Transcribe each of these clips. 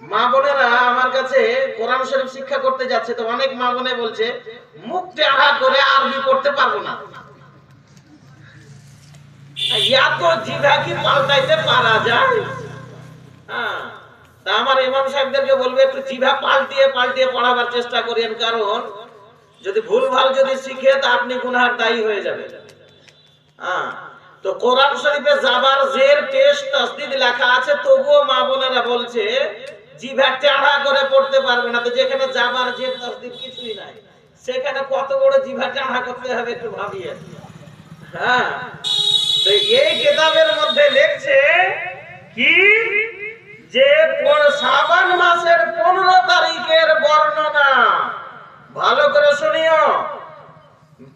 মা বোনেরা আমার কাছে কোরআন শরীফ শিক্ষা করতে যাচ্ছে, তো অনেক মা বোনে বলছে মুখ টেढ़ा করে আরবি পড়তে পারবো না। এত জিভা কি পাল্টাইতে পারা যায়? হ্যাঁ, তা আমার ইমাম সাহেবদেরকে বলবে একটু জিভা পাল্টিয়ে পাল্টিয়ে পড়াবার চেষ্টা করেন, কারণ যদি ভুলভাল যদি শিখে তা আপনি গুনাহর দায়ী হয়ে যাবেন। হ্যাঁ, তো কোরআন শরীফে জাবার জের পেশ তাসদীদ লেখা আছে, তবুও মা বোনেরা বলছে জিভা টেढ़ा করে পড়তে পারবে না। তো যেখানে জাবার জের তাসদীদ কিছুই নাই, সেখানে কত বড় জিভা টেढ़ा করতে হবে একটু ভাবিয়ে। হ্যাঁ, তো এই কিতাবের মধ্যে লেখছে কি যে শাবান মাসের 15 তারিখের বর্ণনা। ভালো করে শুনিও,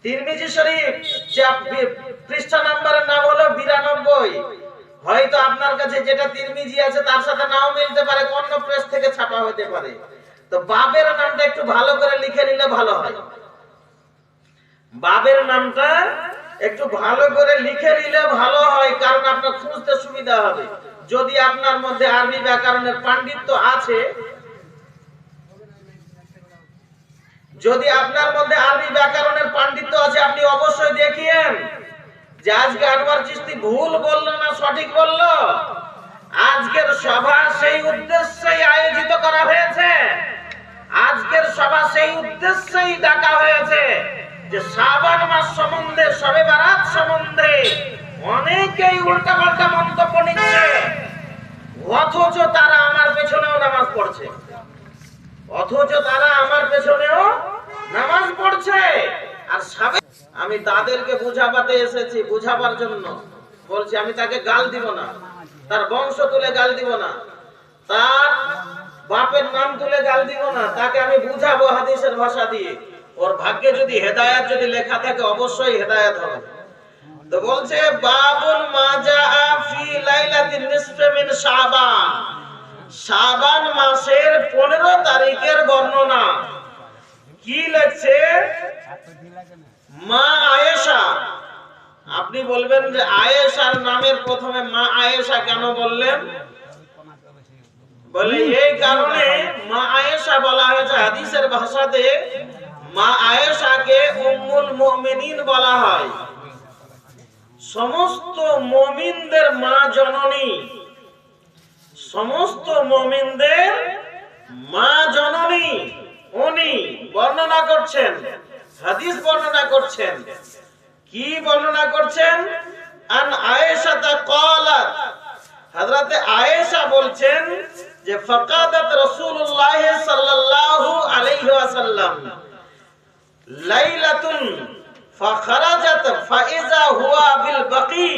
তিরমিজি শরীফ পৃষ্ঠা নাম্বারের নাম হলো 92। হয়তো আপনার কাছে যেটা তিরমিজি আছে তার সাথে নাও মিলতে পারে, অন্য প্রেস থেকে ছাপা হতে পারে। তো বাবের নামটা একটু ভালো করে লিখে নিলে ভালো হয়। বাবের নামটা একটু ভালো করে লিখে নিলে ভালো হয়, কারণ আপনার খুঁজতে সুবিধা হবে। যদি আপনার মধ্যে আরবি ব্যাকরণের পাণ্ডিত্য আছে, যদি আপনার মধ্যে আরবি ব্যাকরণের পাণ্ডিত্য আছে, আপনি অবশ্যই দেখিয়েন যে আজকে আনোয়ার চিশতি ভুল বললো না সঠিক বললো। আজকের সভা সেই উদ্দেশ্যেই আয়োজিত করা হয়েছে, আজকের সভা সেই উদ্দেশ্যেই ডাকা হয়েছে যে শাবান মাস সম্বন্ধে, শবে বারাত সম্বন্ধে অনেকেই উল্টাপাল্টা মন্তব্য নিচ্ছে, অথচ তারা আমার পেছনেও নামাজ পড়ছে, অথচ তারা আমার পেছনেও নামাজ পড়ছে। আর আমি তাদেরকে বুঝাতে এসেছি, বুঝাবার জন্য বলছি। আমি তাকে গাল দিব না, তার বংশ তুলে গাল দিব না, তার বাপের নাম তুলে গাল দিব না, তাকে আমি বুঝাবো হাদিসের ভাষা দিয়ে। ওর ভাগ্যে যদি হেদায়েত যদি লেখা থাকে, অবশ্যই হেদায়েত হবে। তো বলছে বাবুল মাজা ফি লাইলাতিন নিসফি মিন শাবান, শাবান মাসের 15 তারিখের বর্ণনা। কি লেখছে? মা আয়েশা। আপনি বলবেন যে আয়েশার নামের প্রথমে মা আয়েশা কেন বললেন? বলে এই কারণে মা আয়েশা বলা হয়েছে, হাদিসের ভাষাতে মা আয়েশাকে উম্মুল মুমিনিন বলা হয়, সমস্ত মুমিনদের মা জননী, সমস্ত মুমিনদের মা জননী। উনি বর্ণনা করছেন, হাদিস বর্ণনা করছেন। কি বর্ণনা করছেন? আন আয়েশা ক্বালাত, হযরতে আয়েশা বলছেন যে ফাকাদাত রাসূলুল্লাহ সাল্লাল্লাহু আলাইহি ওয়াসাল্লাম লাইলাতুন ফাখারাজাত ফাইজা হুয়া বিল বাকি।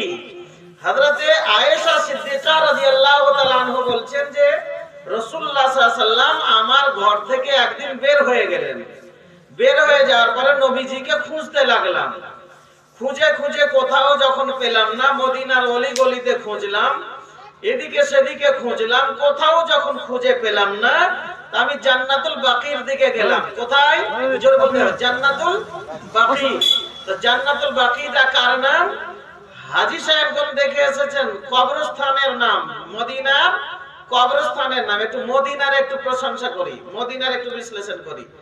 হযরতে আয়েশা সিদ্দিকা রাদিয়াল্লাহু তাআলা আনহা বলছেন যে রাসূলুল্লাহ সাল্লাল্লাহু আলাইহি ওয়াসাল্লাম আমার ঘর থেকে একদিন বের হয়ে গেলেন। বের হয়ে যাওয়ার পরে নবীজিকে খুঁজতে লাগলাম। খুঁজে খুঁজে কোথাও যখন পেলাম না, মদিনার অলিগলিতে খুঁজলাম, এদিকে সেদিকে খুঁজলাম, কোথাও যখন খুঁজে পেলাম না, আমি জান্নাতুল বাকির দিকে গেলাম। কোথায়? জোরে বলতে হবে, জান্নাতুল বাকি। তো জান্নাতুল বাকিটা কার নাম? হাজী সাহেবগণ দেখে এসেছেন কবরস্থানের নাম, মদিনার কবরস্থানের নাম। একটু মদিনার একটু প্রশংসা করি, মদিনার একটু বিশ্লেষণ করি।